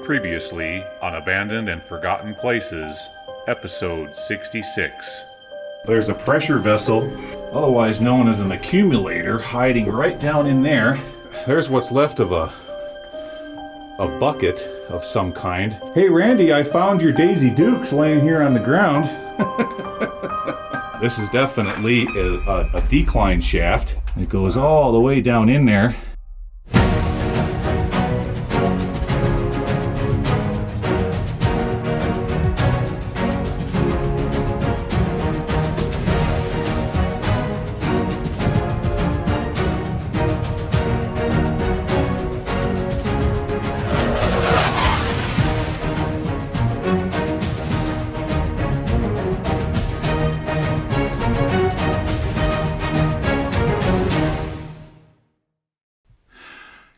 Previously on Abandoned and Forgotten Places, Episode 66. There's a pressure vessel, otherwise known as an accumulator, hiding right down in there. There's what's left of a bucket of some kind. Hey Randy, I found your Daisy Dukes laying here on the ground. This is definitely a decline shaft. It goes all the way down in there.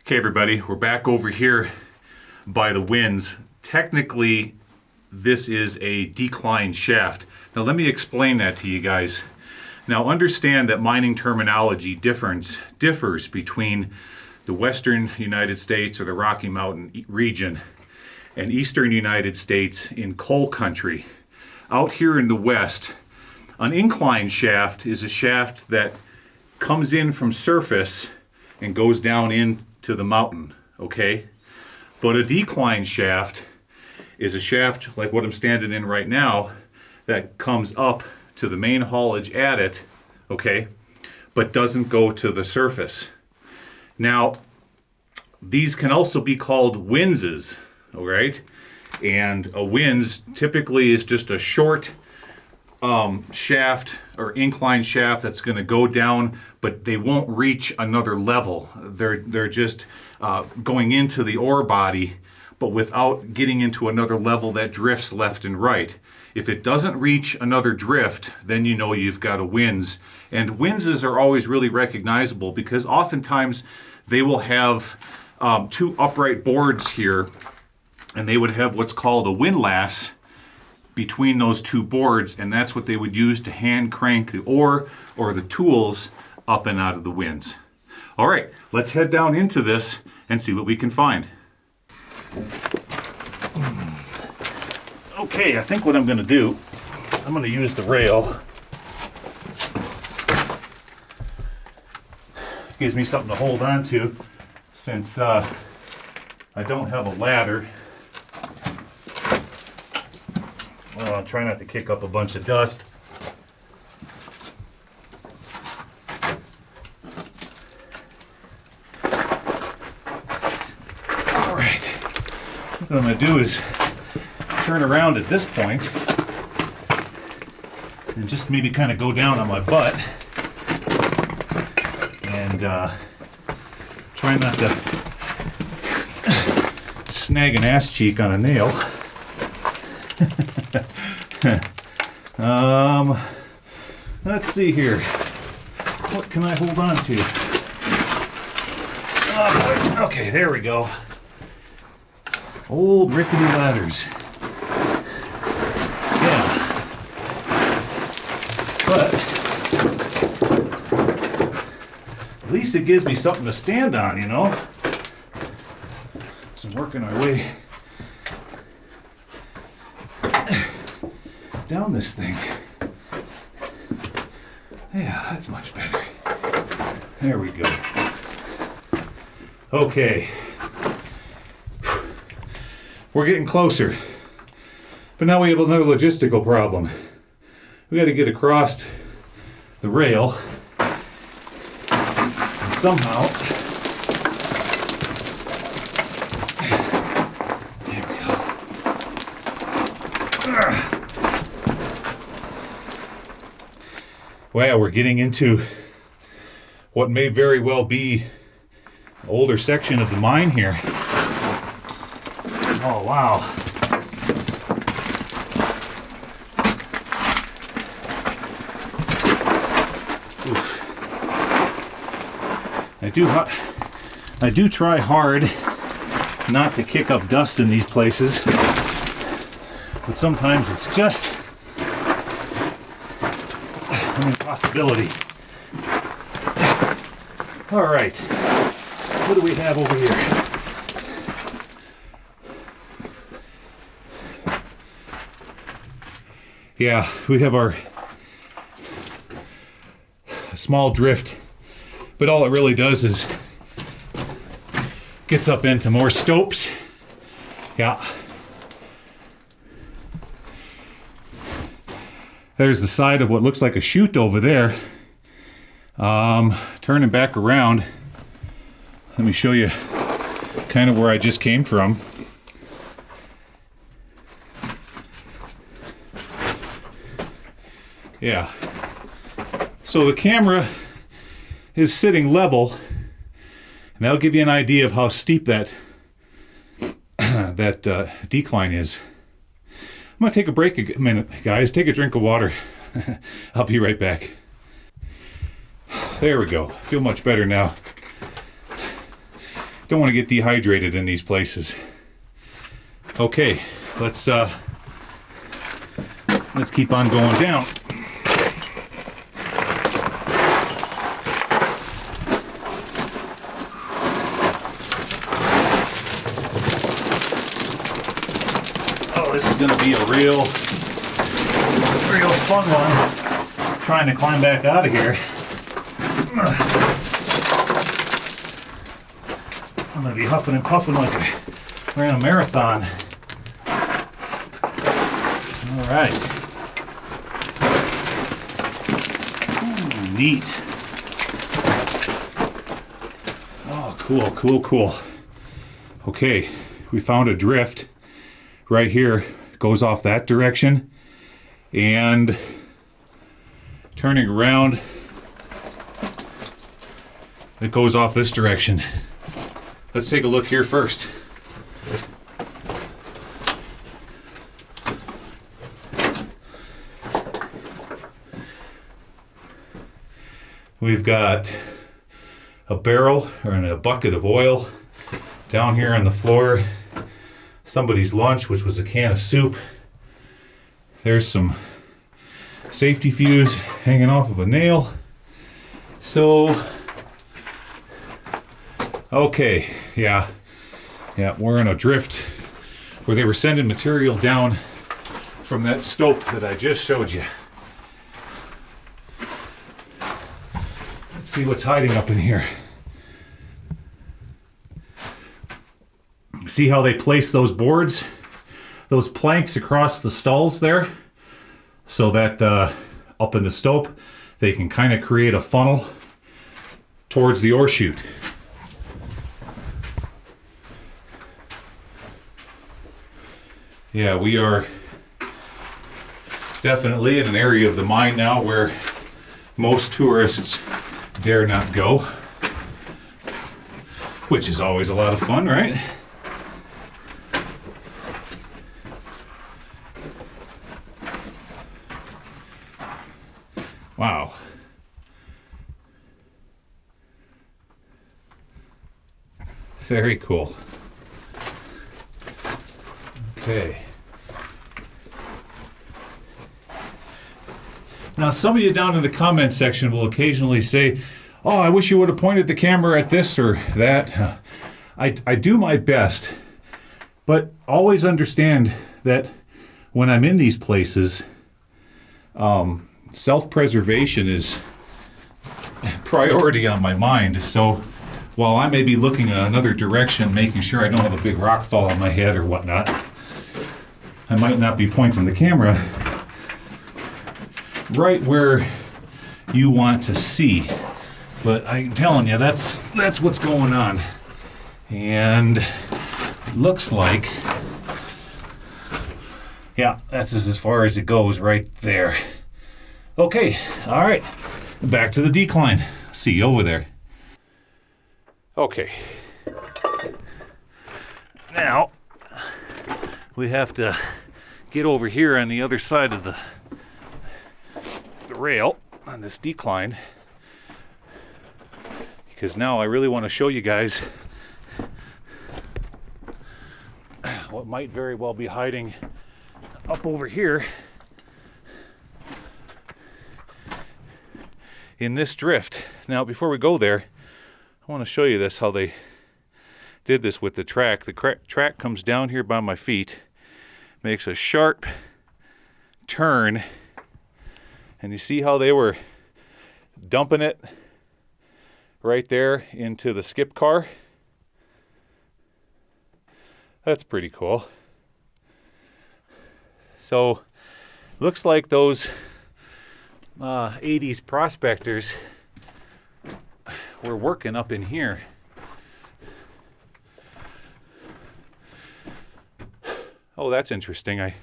Okay everybody, we're back over here by the winds. Technically, this is a decline shaft. Now let me explain that to you guys. Now understand that mining terminology differs between the western United States or the Rocky Mountain region and eastern United States in coal country. Out here in the west, an incline shaft is a shaft that comes in from surface and goes down into the mountain, okay? But a decline shaft is a shaft like what I'm standing in right now that comes up to the main haulage at it, okay, but doesn't go to the surface. Now, these can also be called winzes, all right? And a winze typically is just a short shaft or incline shaft that's going to go down, but they won't reach another level. They're just going into the ore body, but without getting into another level that drifts left and right. If it doesn't reach another drift, then you know you've got a winze. And winzes are always really recognizable because oftentimes they will have two upright boards here, and they would have what's called a windlass between those two boards, and that's what they would use to hand crank the ore or the tools up and out of the winze. All right, let's head down into this and see what we can find. Okay, I think what I'm going to do, I'm going to use the rail. Gives me something to hold on to since I don't have a ladder. Well, I'll try not to kick up a bunch of dust. All right, what I'm going to do is turn around at this point and just maybe kind of go down on my butt and try not to snag an ass cheek on a nail. Let's see here. What can I hold on to? Oh boy. Okay, there we go. Old rickety ladders. Yeah. But at least it gives me something to stand on, you know? So I'm working our way down this thing. Yeah, that's much better. There we go. Okay. We're getting closer. But now we have another logistical problem. We got to get across the rail and somehow wow, we're getting into what may very well be an older section of the mine here. Oh, wow. Oof. I do try hard not to kick up dust in these places, but sometimes it's just an impossibility. All right, what do we have over here? Yeah, we have our small drift, but all it really does is gets up into more stopes. Yeah. There's the side of what looks like a chute over there. Turning back around, let me show you kind of where I just came from. Yeah. So the camera is sitting level, and that'll give you an idea of how steep that decline is. I'm gonna take a break a minute, guys. Take a drink of water. I'll be right back. There we go. Feel much better now. Don't want to get dehydrated in these places. Okay, let's keep on going down. This is going to be a real fun one, trying to climb back out of here. I'm going to be huffing and puffing like I ran a marathon. All right. Ooh, neat. Oh, cool. Okay, we found a drift. Right here, goes off that direction, and turning around, it goes off this direction. Let's take a look here first. We've got a barrel or a bucket of oil down here on the floor. Somebody's lunch, which was a can of soup. There's some safety fuse hanging off of a nail. So, okay, yeah, we're in a drift where they were sending material down from that stope that I just showed you. Let's see what's hiding up in here. See how they place those boards, those planks across the stalls there, so that up in the stope they can kind of create a funnel towards the ore chute. Yeah, we are definitely in an area of the mine now where most tourists dare not go, which is always a lot of fun, right? Wow. Very cool. Okay. Now, some of you down in the comment section will occasionally say, oh, I wish you would have pointed the camera at this or that. I do my best, but always understand that when I'm in these places, self-preservation is priority on my mind. So while I may be looking in another direction, making sure I don't have a big rock fall on my head or whatnot, I might not be pointing the camera right where you want to see. But I'm telling you, that's what's going on. And it looks like, yeah, that's as far as it goes right there. Okay, all right, back to the decline. See you over there. Okay. Now, we have to get over here on the other side of the rail on this decline, because now I really want to show you guys what might very well be hiding up over here in this drift. Now, before we go there, I want to show you this, how they did this with the track. The track comes down here by my feet, makes a sharp turn, and you see how they were dumping it right there into the skip car? That's pretty cool. So looks like those 80s prospectors were working up in here. Oh, that's interesting. I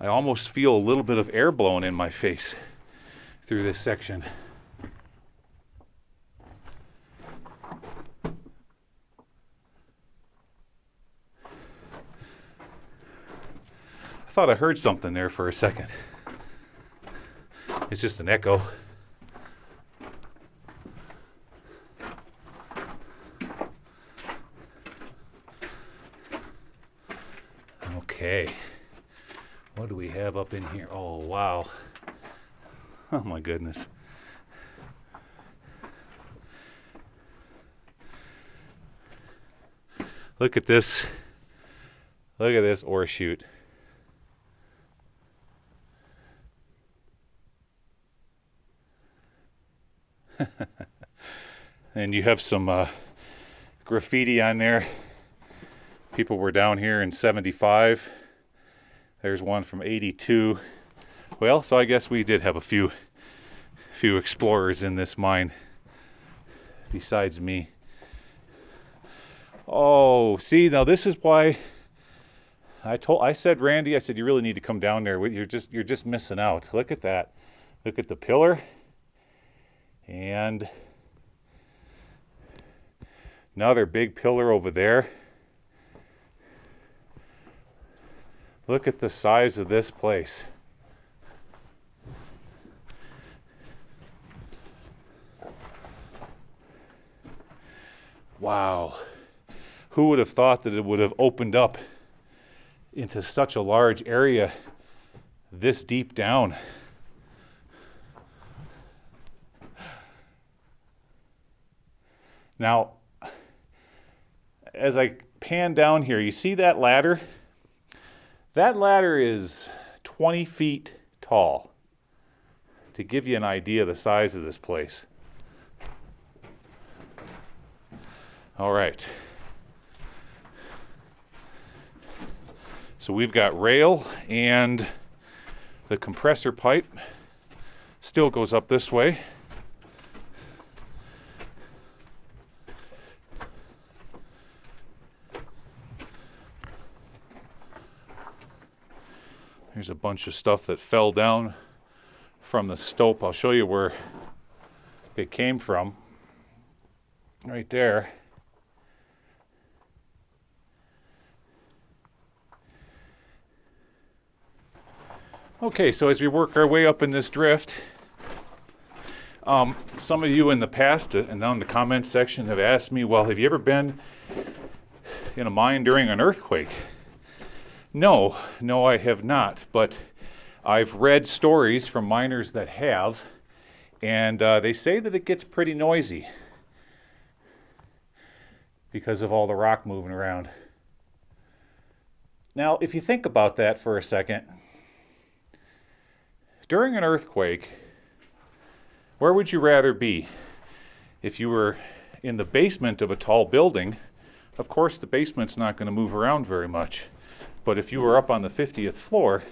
almost feel a little bit of air blowing in my face through this section. I thought I heard something there for a second. It's just an echo. Okay, what do we have up in here? Oh, wow. Oh my goodness. Look at this. Look at this ore chute. And you have some graffiti on there. People were down here in 75. There's one from 82. Well, so I guess we did have a few explorers in this mine besides me. Oh, see, now this is why I said, Randy, I said, you really need to come down there. You're just missing out. Look at that. Look at the pillar. And another big pillar over there. Look at the size of this place. Wow. Who would have thought that it would have opened up into such a large area this deep down? Now, as I pan down here, you see that ladder? That ladder is 20 feet tall, to give you an idea of the size of this place. All right. So we've got rail, and the compressor pipe still goes up this way. Here's a bunch of stuff that fell down from the stope. I'll show you where it came from. Right there. Okay, so as we work our way up in this drift, some of you in the past and down in the comments section have asked me, well, have you ever been in a mine during an earthquake? No, I have not, but I've read stories from miners that have, and they say that it gets pretty noisy because of all the rock moving around. Now, if you think about that for a second, during an earthquake, where would you rather be? If you were in the basement of a tall building, of course the basement's not going to move around very much. But if you were up on the 50th floor,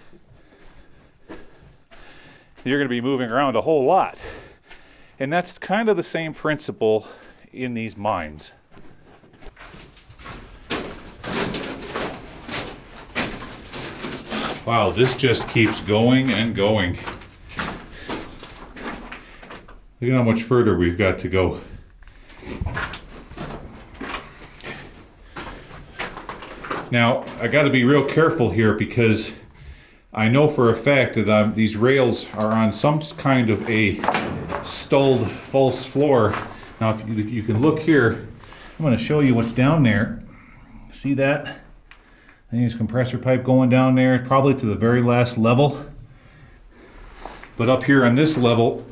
you're going to be moving around a whole lot. And that's kind of the same principle in these mines. Wow, this just keeps going and going. Look at how much further we've got to go. Now, I got to be real careful here because I know for a fact that these rails are on some kind of a stalled false floor. Now, if you can look here, I'm going to show you what's down there. See that? I think there's a compressor pipe going down there, probably to the very last level. But up here on this level,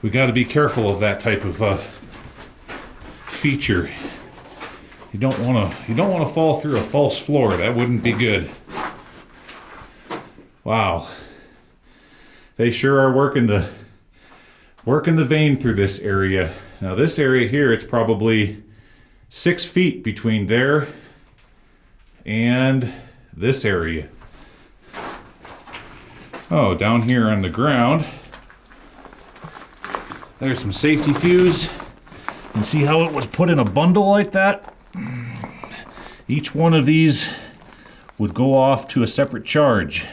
we got to be careful of that type of feature You don't want to fall through a false floor. That wouldn't be good. Wow. They sure are working the vein through this area. Now this area here, it's probably 6 feet between there and this area. Oh, down here on the ground, there's some safety fuse. And see how it was put in a bundle like that? Each one of these would go off to a separate charge.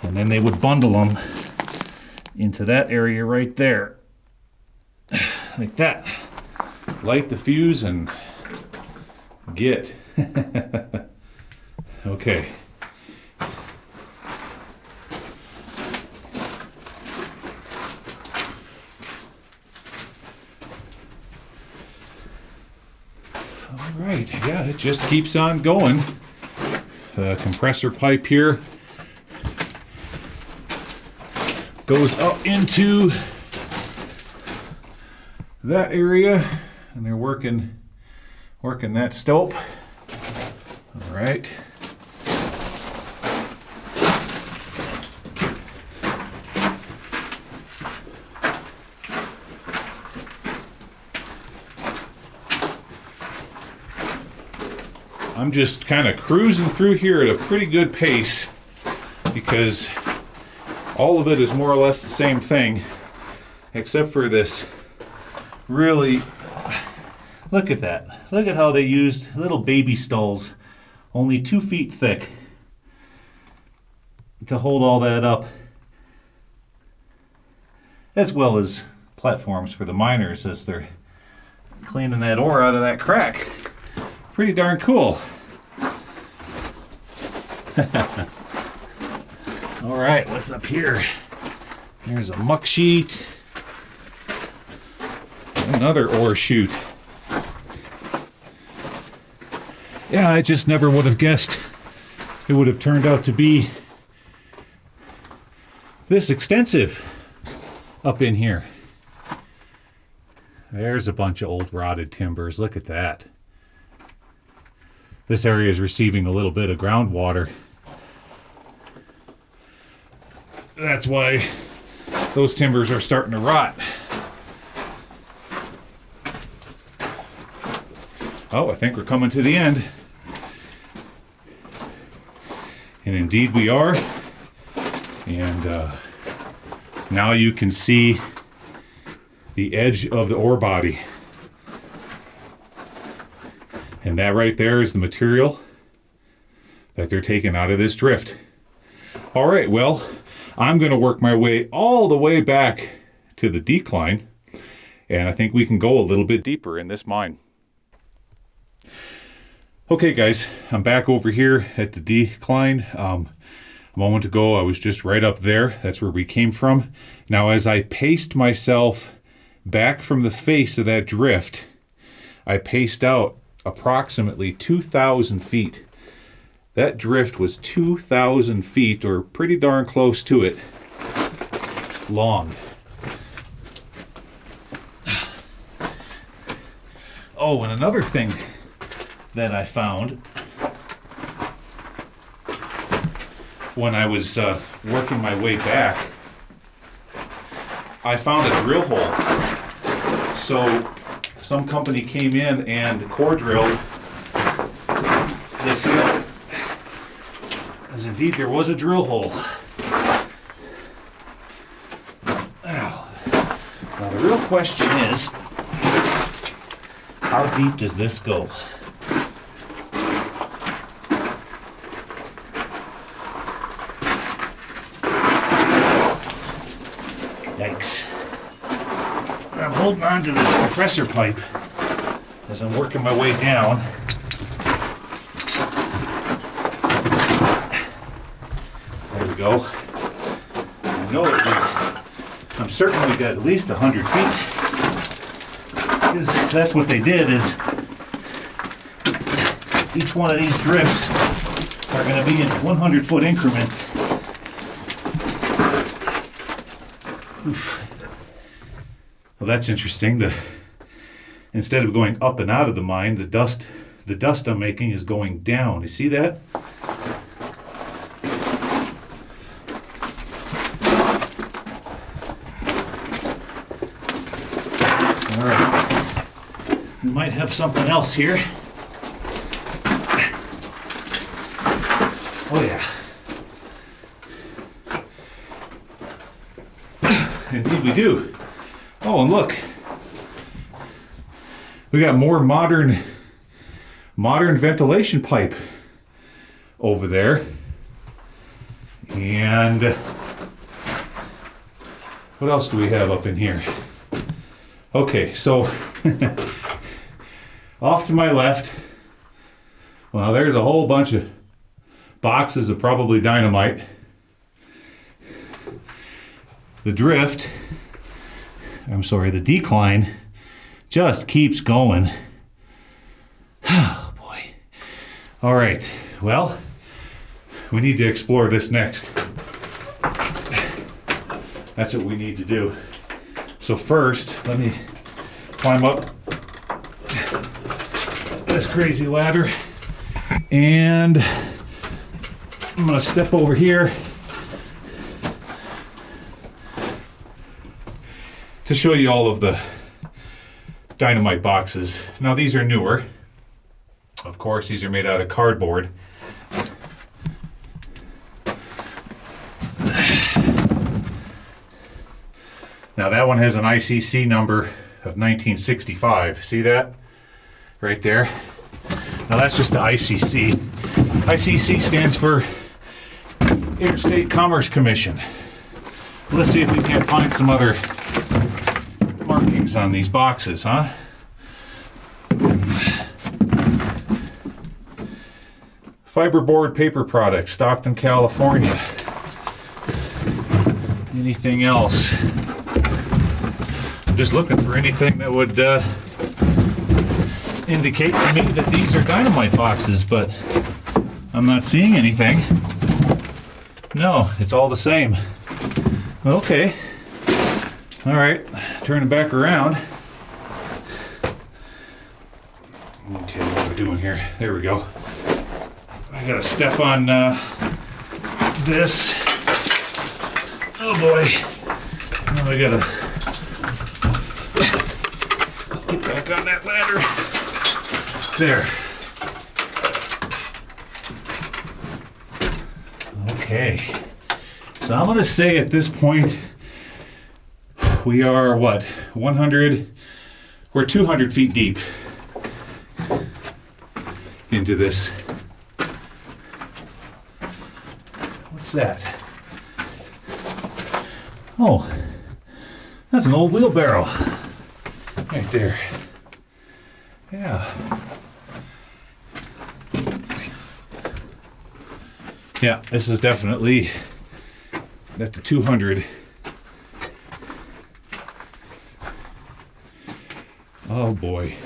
And then they would bundle them into that area right there. Like that. Light the fuse and get. Okay. All right, yeah, it just keeps on going. Compressor pipe here goes up into that area, and they're working that stope. All right. I'm just kind of cruising through here at a pretty good pace because all of it is more or less the same thing, except for this really, look at that. Look at how they used little baby stalls, only 2 feet thick, to hold all that up, as well as platforms for the miners as they're cleaning that ore out of that crack. Pretty darn cool. All right, what's up here? There's a muck sheet. Another ore chute. Yeah, I just never would have guessed it would have turned out to be this extensive up in here. There's a bunch of old rotted timbers. Look at that. This area is receiving a little bit of groundwater. That's why those timbers are starting to rot. Oh, I think we're coming to the end. And indeed we are. And now you can see the edge of the ore body. And that right there is the material that they're taking out of this drift. All right, well, I'm going to work my way all the way back to the decline, and I think we can go a little bit deeper in this mine. Okay, guys, I'm back over here at the decline. A moment ago, I was just right up there. That's where we came from. Now, as I paced myself back from the face of that drift, I paced out approximately 2,000 feet. That drift was 2,000 feet, or pretty darn close to it, long. Oh, and another thing that I found when I was working my way back, I found a drill hole. So some company came in and core drilled this hill. As indeed there was a drill hole. Now the real question is, how deep does this go? Yikes. I'm holding on to this compressor pipe as I'm working my way down. There we go. I know I'm certain we got at least 100 feet. Because that's what they did, is each one of these drifts are going to be in 100-foot increments. Oof. Well, that's interesting. instead of going up and out of the mine, the dust I'm making is going down. You see that? All right. We might have something else here. Oh yeah. Indeed we do. Oh, and look. We got more modern ventilation pipe over there. And what else do we have up in here? Okay, so off to my left, well, there's a whole bunch of boxes of probably dynamite. The decline just keeps going. Oh boy. All right, well, we need to explore this next. That's what we need to do. So first, let me climb up this crazy ladder, and I'm gonna step over here to show you all of the dynamite boxes. Now these are newer. Of course, these are made out of cardboard. Now that one has an ICC number of 1965. See that? Right there. Now that's just the ICC. ICC stands for Interstate Commerce Commission. Let's see if we can't find some other markings on these boxes, huh? Fiberboard paper products, Stockton, California. Anything else? I'm just looking for anything that would indicate to me that these are dynamite boxes, but I'm not seeing anything. No, it's all the same. Okay. All right, turning back around. Okay, what are we doing here? There we go. I gotta step on this. Oh boy. Now I gotta get back on that ladder. There. Okay. So I'm gonna say at this point, we are what, 100, we're 200 feet deep into this. What's that? Oh, that's an old wheelbarrow. Right there. Yeah. Yeah, this is definitely at the 200. Oh boy.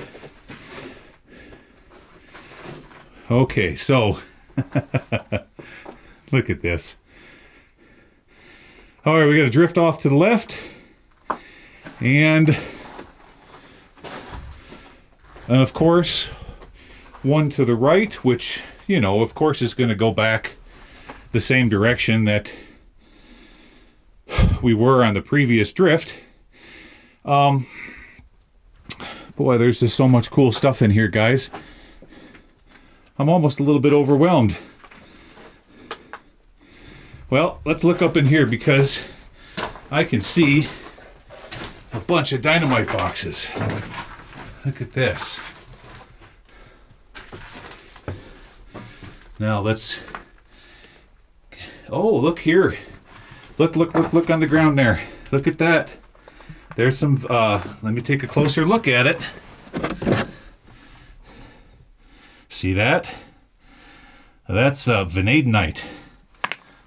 Okay, so look at this. All right, we got to drift off to the left, and of course one to the right, which, you know, of course is going to go back the same direction that we were on the previous drift. Boy, there's just so much cool stuff in here, guys. I'm almost a little bit overwhelmed. Well, let's look up in here because I can see a bunch of dynamite boxes. Look at this. Now let's... Oh, look here. Look on the ground there. Look at that. There's some, let me take a closer look at it. See that? That's vanadinite.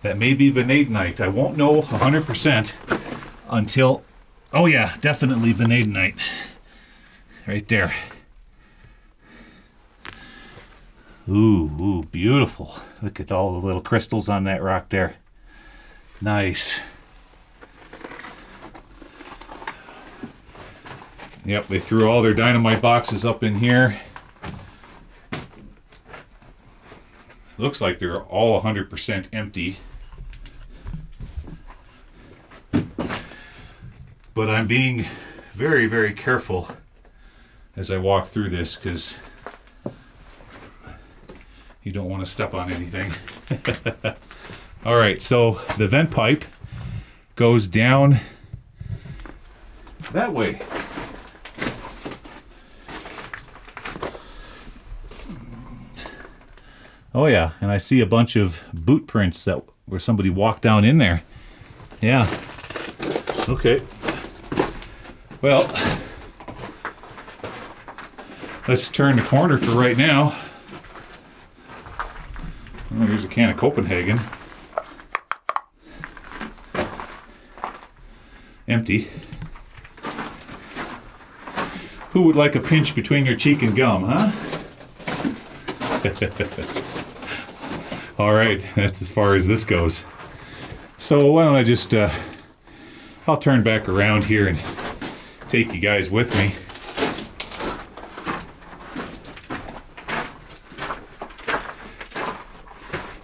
That may be vanadinite. I won't know 100% until, oh yeah, definitely vanadinite. Right there. Ooh, beautiful. Look at all the little crystals on that rock there. Nice. Yep, they threw all their dynamite boxes up in here. Looks like they're all 100% empty. But I'm being very, very careful as I walk through this because you don't want to step on anything. All right, so the vent pipe goes down that way. Oh yeah, and I see a bunch of boot prints that where somebody walked down in there. Yeah. Okay. Well, let's turn the corner for right now. Oh, here's a can of Copenhagen. Empty. Who would like a pinch between your cheek and gum, huh? All right, that's as far as this goes. So why don't I just, I'll turn back around here and take you guys with me.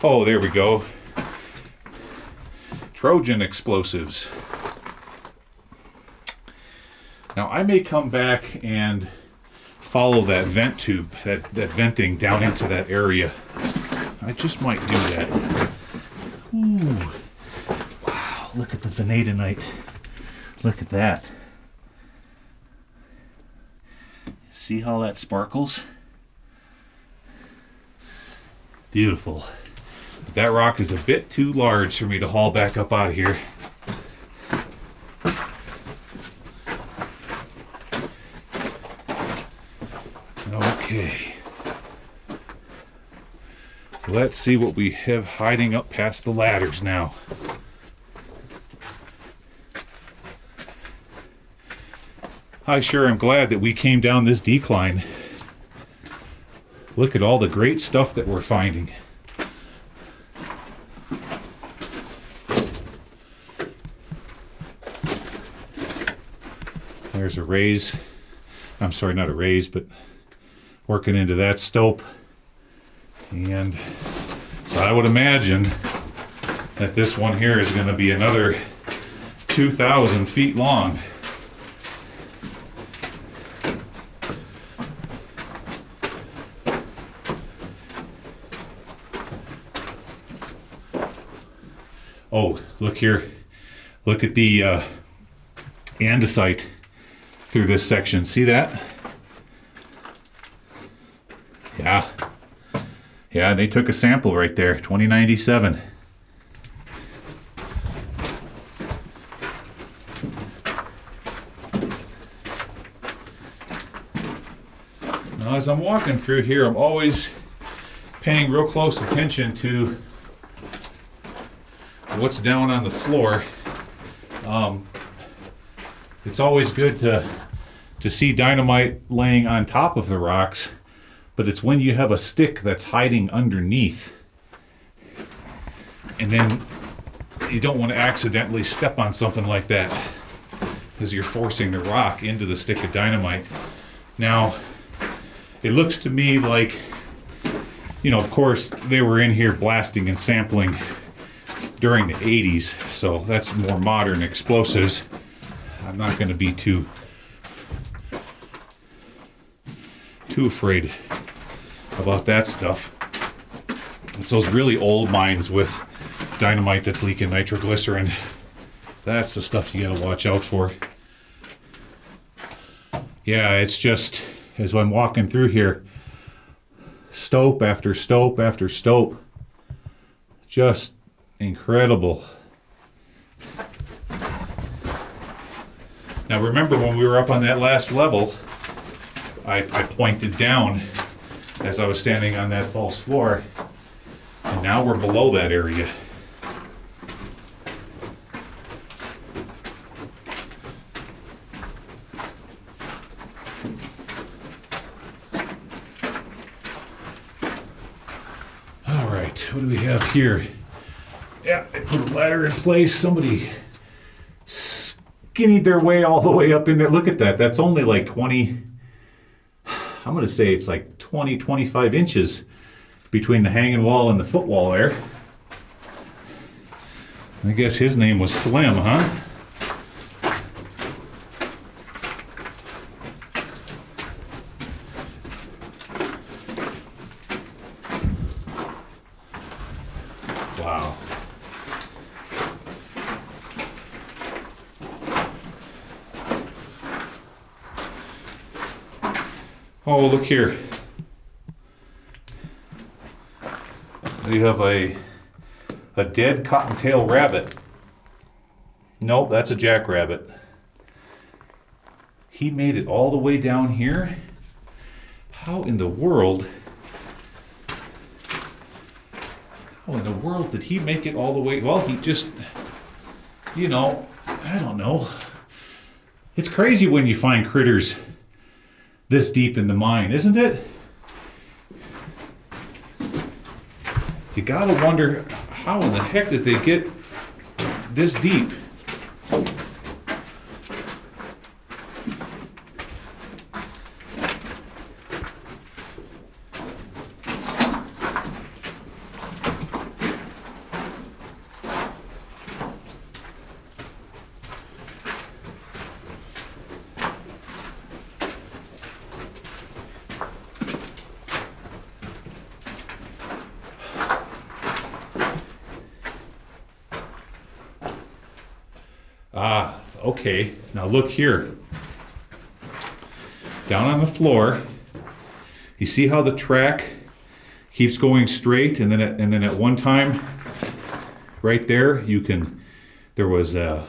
Oh, there we go. Trojan explosives. Now I may come back and follow that vent tube, that venting down into that area. I just might do that. Ooh. Wow, look at the vanadinite. Look at that. See how that sparkles? Beautiful. But that rock is a bit too large for me to haul back up out of here. Okay. Let's see what we have hiding up past the ladders now. I sure am glad that we came down this decline. Look at all the great stuff that we're finding. There's a raise. I'm sorry, not a raise, but working into that stope. And so I would imagine that this one here is going to be another 2,000 feet long. Oh, look here. Look at the andesite through this section. See that? Yeah. Yeah, they took a sample right there, 2097. Now, as I'm walking through here, I'm always paying real close attention to what's down on the floor. It's always good to see dynamite laying on top of the rocks, but it's when you have a stick that's hiding underneath, and then you don't want to accidentally step on something like that because you're forcing the rock into the stick of dynamite. Now, it looks to me like, you know, of course, they were in here blasting and sampling during the 80s, so that's more modern explosives. I'm not going to be too afraid about that stuff. It's those really old mines with dynamite that's leaking nitroglycerin. That's the stuff you got to watch out for. Yeah, it's just, as I'm walking through here, stope after stope after stope. Just incredible. Now remember when we were up on that last level, I pointed down as I was standing on that false floor, and now we're below that area. All right, what do we have here? Yeah, I put a ladder in place. Somebody skinnied their way all the way up in there. Look at that. That's only like 20, I'm going to say it's like 20, 25 inches between the hanging wall and the foot wall there. I guess his name was Slim, huh? Wow. Oh, look here. We have a dead cottontail rabbit. Nope, that's a jackrabbit. He made it all the way down here. How in the world did he make it all the way? Well, he just, you know, I don't know. It's crazy when you find critters this deep in the mine, isn't it? You gotta wonder, how in the heck did they get this deep? Ah, okay. Now look here. Down on the floor, you see how the track keeps going straight, and then at one time, right there, there was a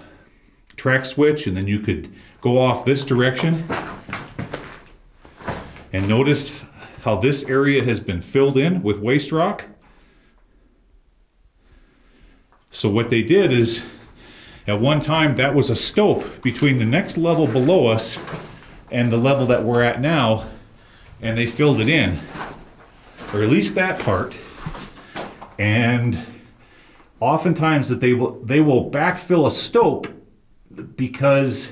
track switch, and then you could go off this direction. And notice how this area has been filled in with waste rock. So what they did is, at one time, that was a stope between the next level below us and the level that we're at now, and they filled it in, or at least that part. And oftentimes that they will backfill a stope because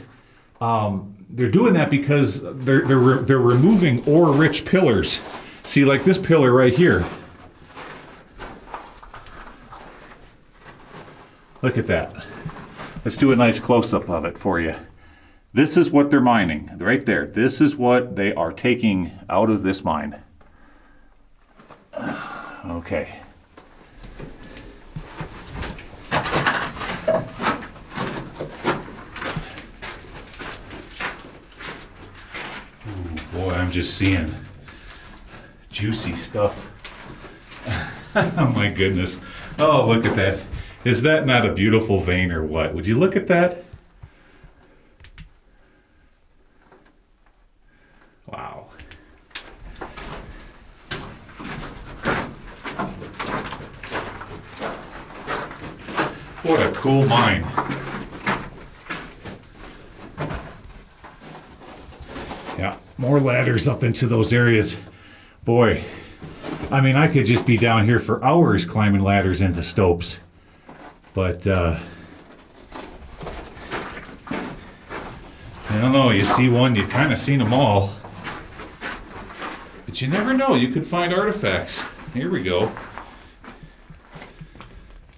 they're doing that because they're removing ore-rich pillars. See, like this pillar right here. Look at that. Let's do a nice close-up of it for you. This is what they're mining, right there. This is what they are taking out of this mine. Okay. Ooh, boy, I'm just seeing juicy stuff. Oh my goodness. Oh, look at that. Is that not a beautiful vein or what? Would you look at that? Wow. What a cool mine. Yeah, more ladders up into those areas. Boy, I mean, I could just be down here for hours climbing ladders into stopes. But, I don't know, you see one, you kind of seen them all. But you never know, you could find artifacts. Here we go.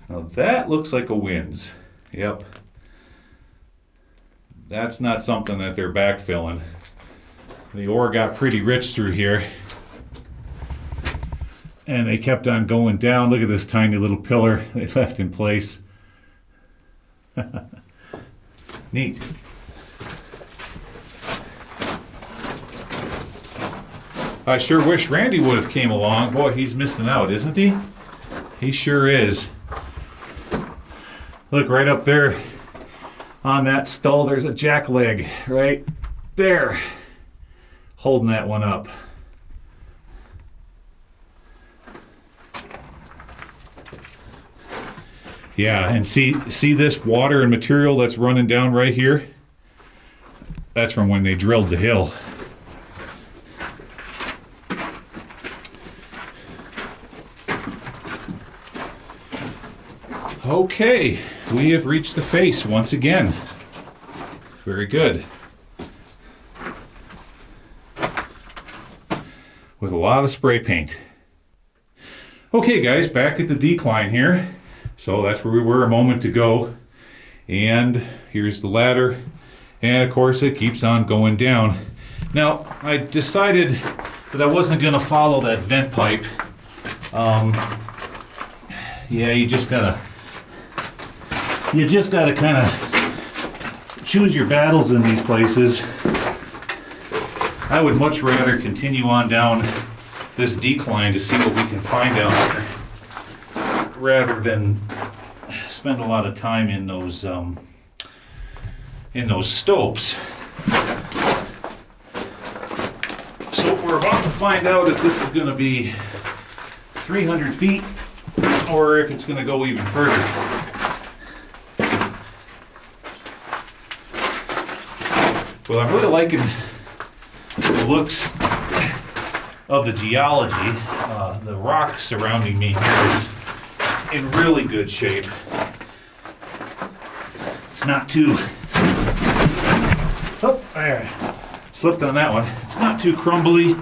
Now that looks like a winze. Yep. That's not something that they're backfilling. The ore got pretty rich through here. And they kept on going down. Look at this tiny little pillar they left in place. Neat. I sure wish Randy would have came along. Boy, he's missing out, isn't he? He sure is. Look, right up there on that skull, there's a jackleg right there, holding that one up. Yeah, and see this water and material that's running down right here? That's from when they drilled the hill. Okay, we have reached the face once again. very good. With a lot of spray paint. Okay guys, back at the decline here. So that's where we were a moment ago. And here's the ladder. And of course it keeps on going down. Now, I decided that I wasn't gonna follow that vent pipe. Yeah, you just gotta kind of choose your battles in these places. I would much rather continue on down this decline to see what we can find out there, rather than spend a lot of time in those stopes. So we're about to find out if this is going to be 300 feet or if it's going to go even further. Well, I'm really liking the looks of the geology. The rock surrounding me here is in really good shape. It's not too... Oh, there. Slipped on that one. It's not too crumbly.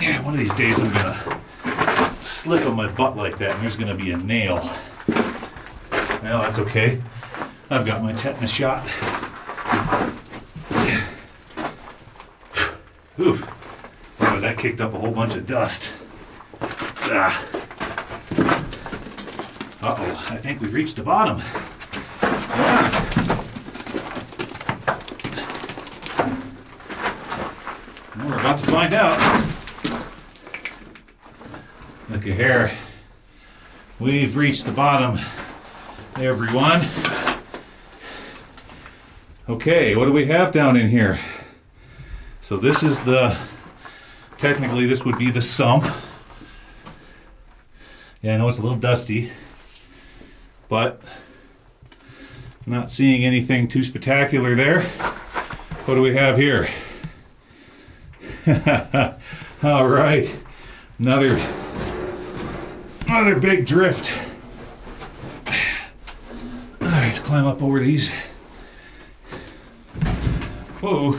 Yeah, one of these days I'm gonna slip on my butt like that and there's gonna be a nail. Well, that's okay. I've got my tetanus shot. Ooh, boy, that kicked up a whole bunch of dust. Ah. Uh-oh, I think we've reached the bottom. Yeah. Well, we're about to find out. Look at here. We've reached the bottom, everyone. Okay, what do we have down in here? So this is technically this would be the sump. Yeah, I know it's a little dusty, but I'm not seeing anything too spectacular there. What do we have here? All right, another big drift. All right, let's climb up over these. Whoa.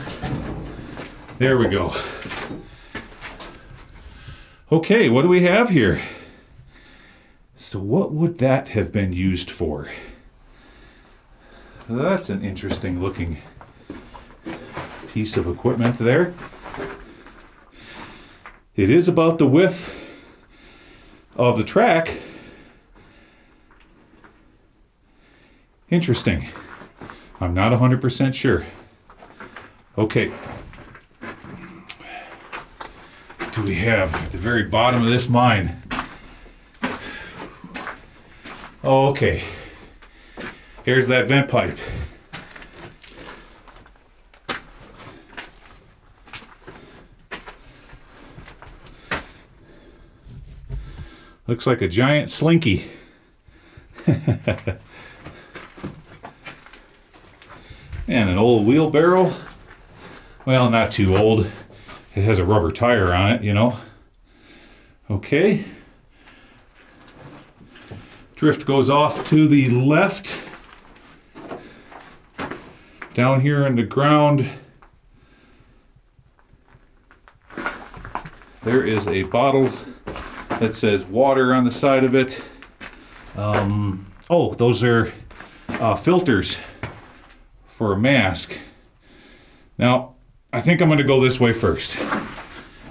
There we go. Okay, what do we have here? So what would that have been used for? That's an interesting looking piece of equipment there. It is about the width of the track. Interesting. I'm not 100% sure. Okay. What do we have at the very bottom of this mine? Oh, okay. Here's that vent pipe. Looks like a giant slinky. And an old wheelbarrow. Well, not too old. It has a rubber tire on it, you know. Okay. Drift goes off to the left. Down here in the ground, there is a bottle that says water on the side of it. Oh, those are filters for a mask. Now, I think I'm going to go this way first.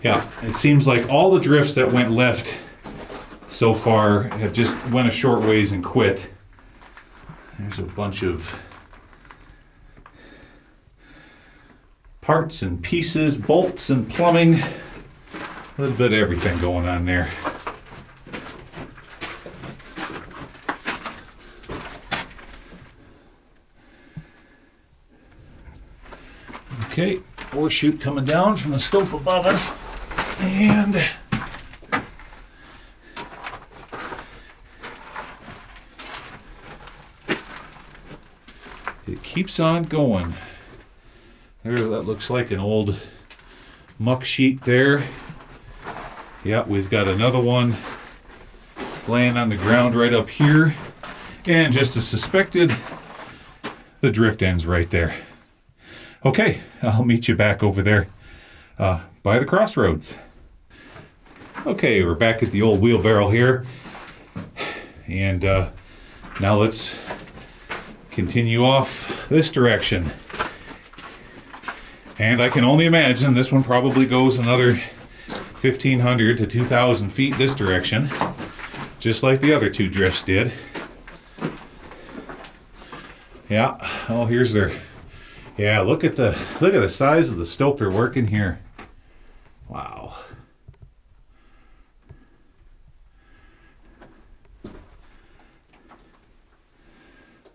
Yeah, it seems like all the drifts that went left so far have just went a short ways and quit. There's a bunch of parts and pieces, bolts and plumbing. A little bit of everything going on there. Okay, ore chute coming down from the stope above us, and it keeps on going. There, that looks like an old muck sheet there. Yeah, we've got another one laying on the ground right up here. And just as suspected, the drift ends right there. Okay, I'll meet you back over there by the crossroads. Okay, we're back at the old wheelbarrow here. And now let's continue off this direction. And I can only imagine this one probably goes another 1,500 to 2,000 feet this direction, just like the other two drifts did. Yeah, oh, here's their, yeah, look at the size of the stope they're working here. Wow.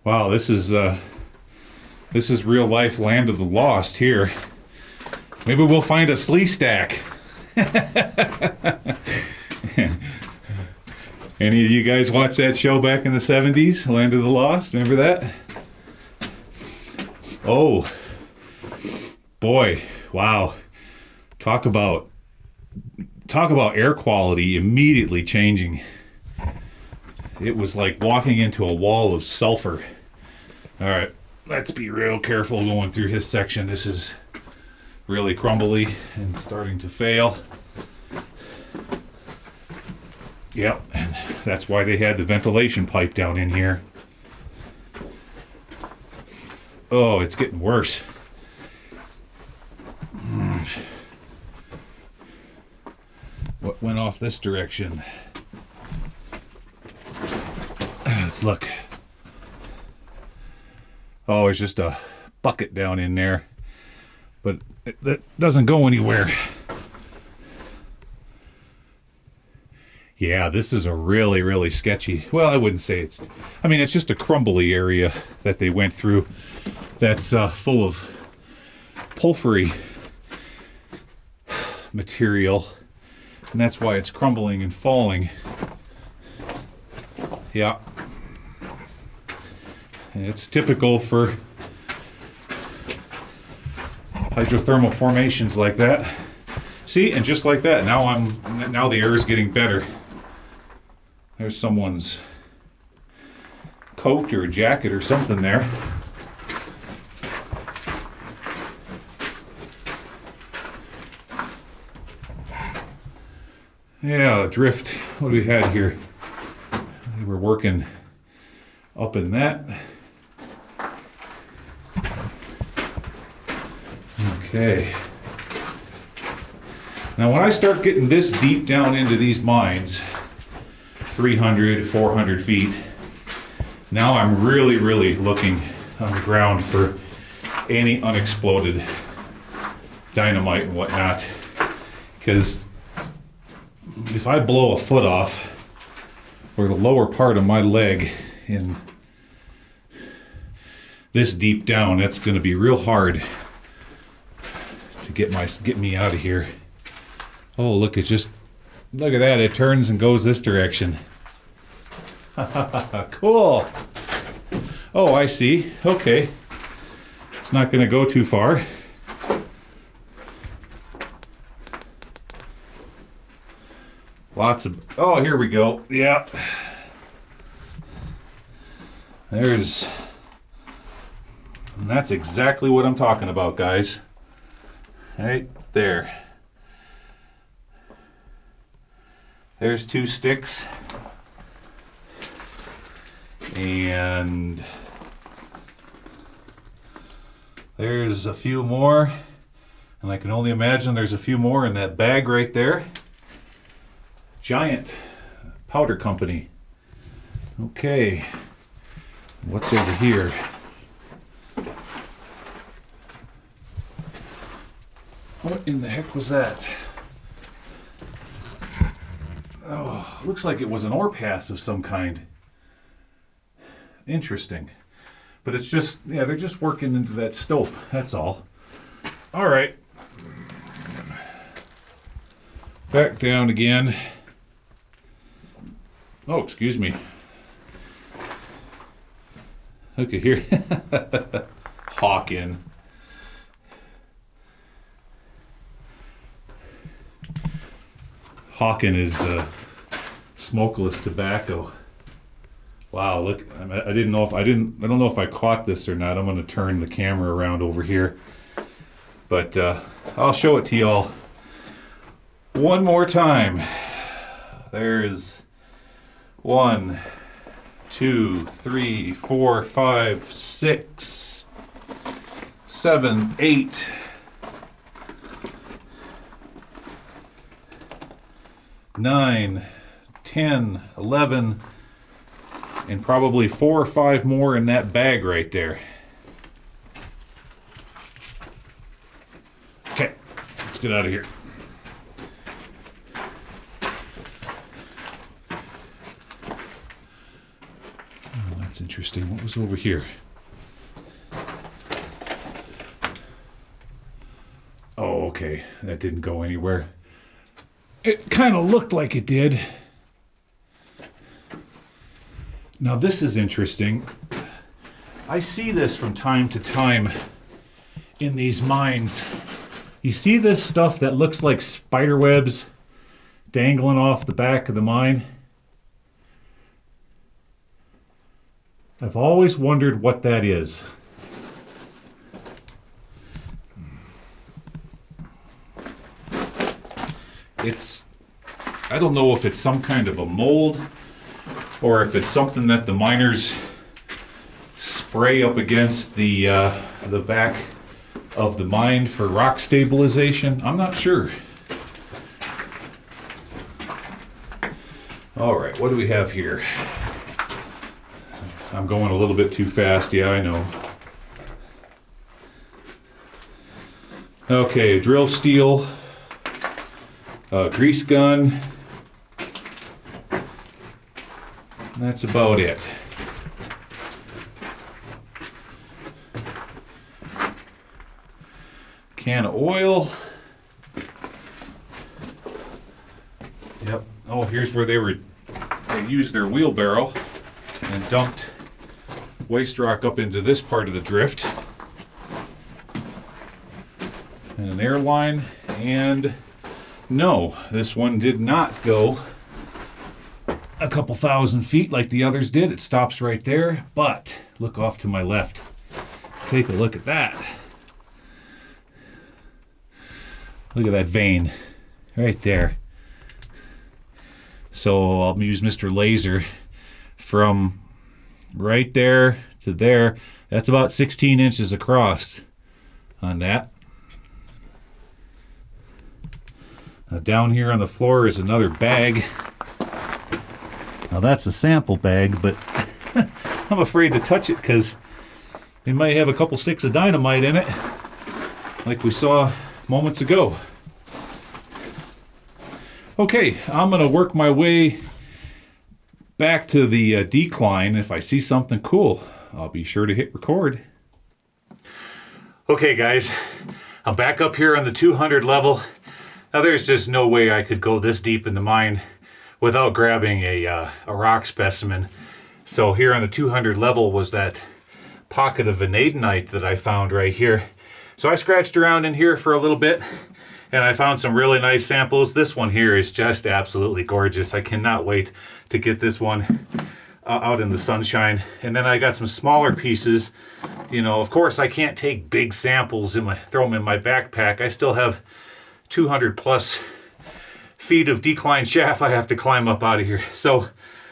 Wow, this is real life Land of the Lost here. Maybe we'll find a slee stack. Any of you guys watch that show back in the 70s, Land of the Lost? Remember that? Oh, boy, wow. Talk about air quality immediately changing. It was like walking into a wall of sulfur. All right, let's be real careful going through his section. This is really crumbly and starting to fail. Yep, and that's why they had the ventilation pipe down in here. Oh, it's getting worse. What went off this direction? Let's look. Oh, it's just a bucket down in there. But that doesn't go anywhere. Yeah, this is a really, really sketchy. Well, I wouldn't say it's... I mean, it's just a crumbly area that they went through that's full of porphyry material. And that's why it's crumbling and falling. Yeah. And it's typical for hydrothermal formations like that. See, and just like that, now the air is getting better. There's someone's coat or jacket or something there. Yeah, drift. What do we had here? We were working up in that. Okay. Now when I start getting this deep down into these mines, 300, 400 feet, now I'm really, really looking on the ground for any unexploded dynamite and whatnot. Because if I blow a foot off, or the lower part of my leg in this deep down, that's going to be real hard to get me out of here. Oh, look at that, it turns and goes this direction. Cool. Oh, I see. Okay. It's not going to go too far. Lots of... Oh, here we go. Yeah. And that's exactly what I'm talking about, guys. Right there. There's 2 sticks. And there's a few more. And I can only imagine there's a few more in that bag right there. Giant powder company. Okay. What's over here? What in the heck was that? Oh, looks like it was an ore pass of some kind. Interesting. But it's just, yeah, they're just working into that stope, that's all. All right. Back down again. Oh, excuse me. Look at here. Hawking. Hawking is smokeless tobacco. Wow, look, I don't know if I caught this or not. I'm going to turn the camera around over here. But I'll show it to y'all one more time. There's 1, 2, 3, 4, 5, 6, 7, 8. 9, 10, 11, and probably 4 or 5 more in that bag right there. Okay, let's get out of here. Oh, that's interesting. What was over here? Oh, okay. That didn't go anywhere. It kind of looked like it did. Now this is interesting. I see this from time to time in these mines. You see this stuff that looks like spider webs dangling off the back of the mine? I've always wondered what that is. I don't know if it's some kind of a mold or if it's something that the miners spray up against the back of the mine for rock stabilization. I'm not sure. All right, what do we have here? I'm going a little bit too fast. Yeah, I know. Okay, drill steel. Grease gun. That's about it. Can of oil. Yep. Oh, here's where they used their wheelbarrow and dumped waste rock up into this part of the drift. And an airline, and no, this one did not go a couple thousand feet like the others did. It stops right there, but look off to my left. Take a look at that. Look at that vein right there. So I'll use Mr. Laser from right there to there. That's about 16 inches across on that. Down here on the floor is another bag. Now that's a sample bag, but I'm afraid to touch it because it might have a couple sticks of dynamite in it, like we saw moments ago. Okay, I'm going to work my way back to the decline. If I see something cool, I'll be sure to hit record. Okay guys, I'm back up here on the 200 level. Now there's just no way I could go this deep in the mine without grabbing a rock specimen. So here on the 200 level was that pocket of vanadinite that I found right here. So I scratched around in here for a little bit and I found some really nice samples. This one here is just absolutely gorgeous. I cannot wait to get this one out in the sunshine. And then I got some smaller pieces. You know, of course I can't take big samples and throw them in my backpack. I still have 200 plus feet of decline shaft I have to climb up out of here. So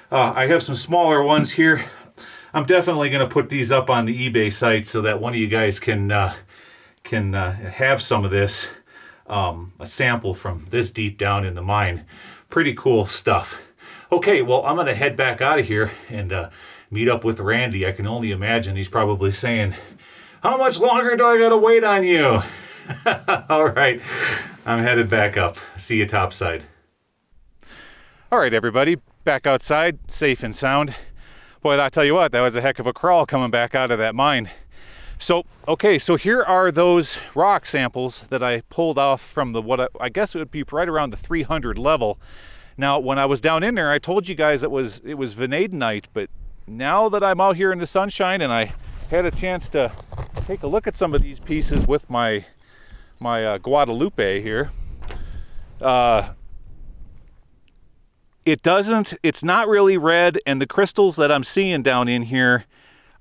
I have some smaller ones here. I'm definitely going to put these up on the eBay site so that one of you guys can have some of this, a sample from this deep down in the mine. Pretty cool stuff. Okay, well, I'm going to head back out of here and meet up with Randy. I can only imagine he's probably saying, how much longer do I got to wait on you? All right, I'm headed back up. See you topside. All right, everybody, back outside, safe and sound. Boy, I'll tell you what, that was a heck of a crawl coming back out of that mine. So, okay, so here are those rock samples that I pulled off from the, I guess it would be right around the 300 level. Now, when I was down in there, I told you guys it was vanadinite, but now that I'm out here in the sunshine and I had a chance to take a look at some of these pieces with my Guadalupe here, it doesn't, it's not really red, and the crystals that I'm seeing down in here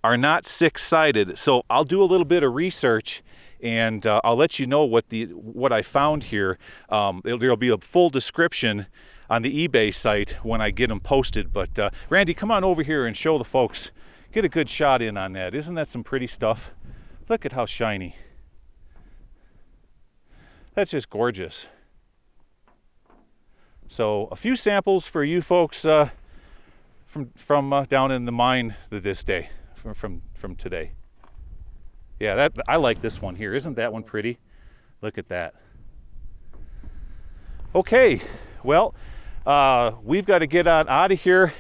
are not six-sided. So I'll do a little bit of research, and I'll let you know what I found here. There'll be a full description on the eBay site when I get them posted. But Randy, come on over here and show the folks. Get a good shot in on that. Isn't that some pretty stuff? Look at how shiny. That's just gorgeous. So a few samples for you folks from down in the mine this day, from today. Yeah, I like this one here. Isn't that one pretty? Look at that. Okay, well, we've got to get on out of here.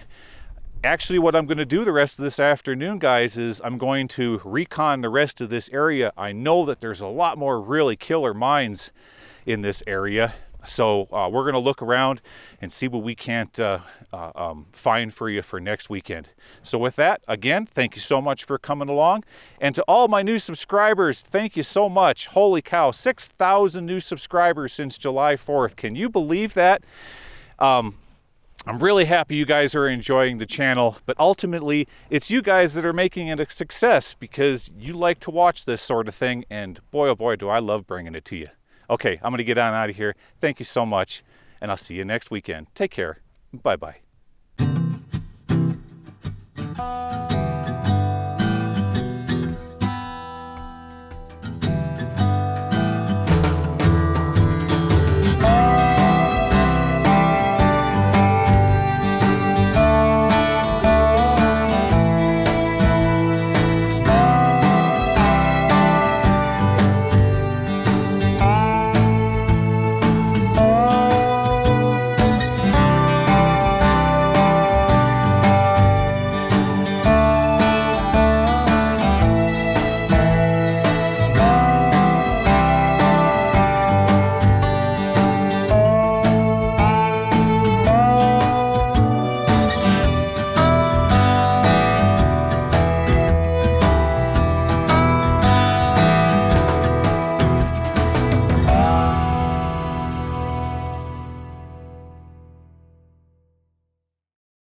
Actually, what I'm going to do the rest of this afternoon, guys, is I'm going to recon the rest of this area. I know that there's a lot more really killer mines in this area. So we're going to look around and see what we can't find for you for next weekend. So with that, again, thank you so much for coming along. And to all my new subscribers, thank you so much. Holy cow, 6,000 new subscribers since July 4th. Can you believe that? I'm really happy you guys are enjoying the channel, but ultimately it's you guys that are making it a success because you like to watch this sort of thing, and boy, oh boy, do I love bringing it to you. Okay, I'm going to get on out of here. Thank you so much, and I'll see you next weekend. Take care. Bye-bye.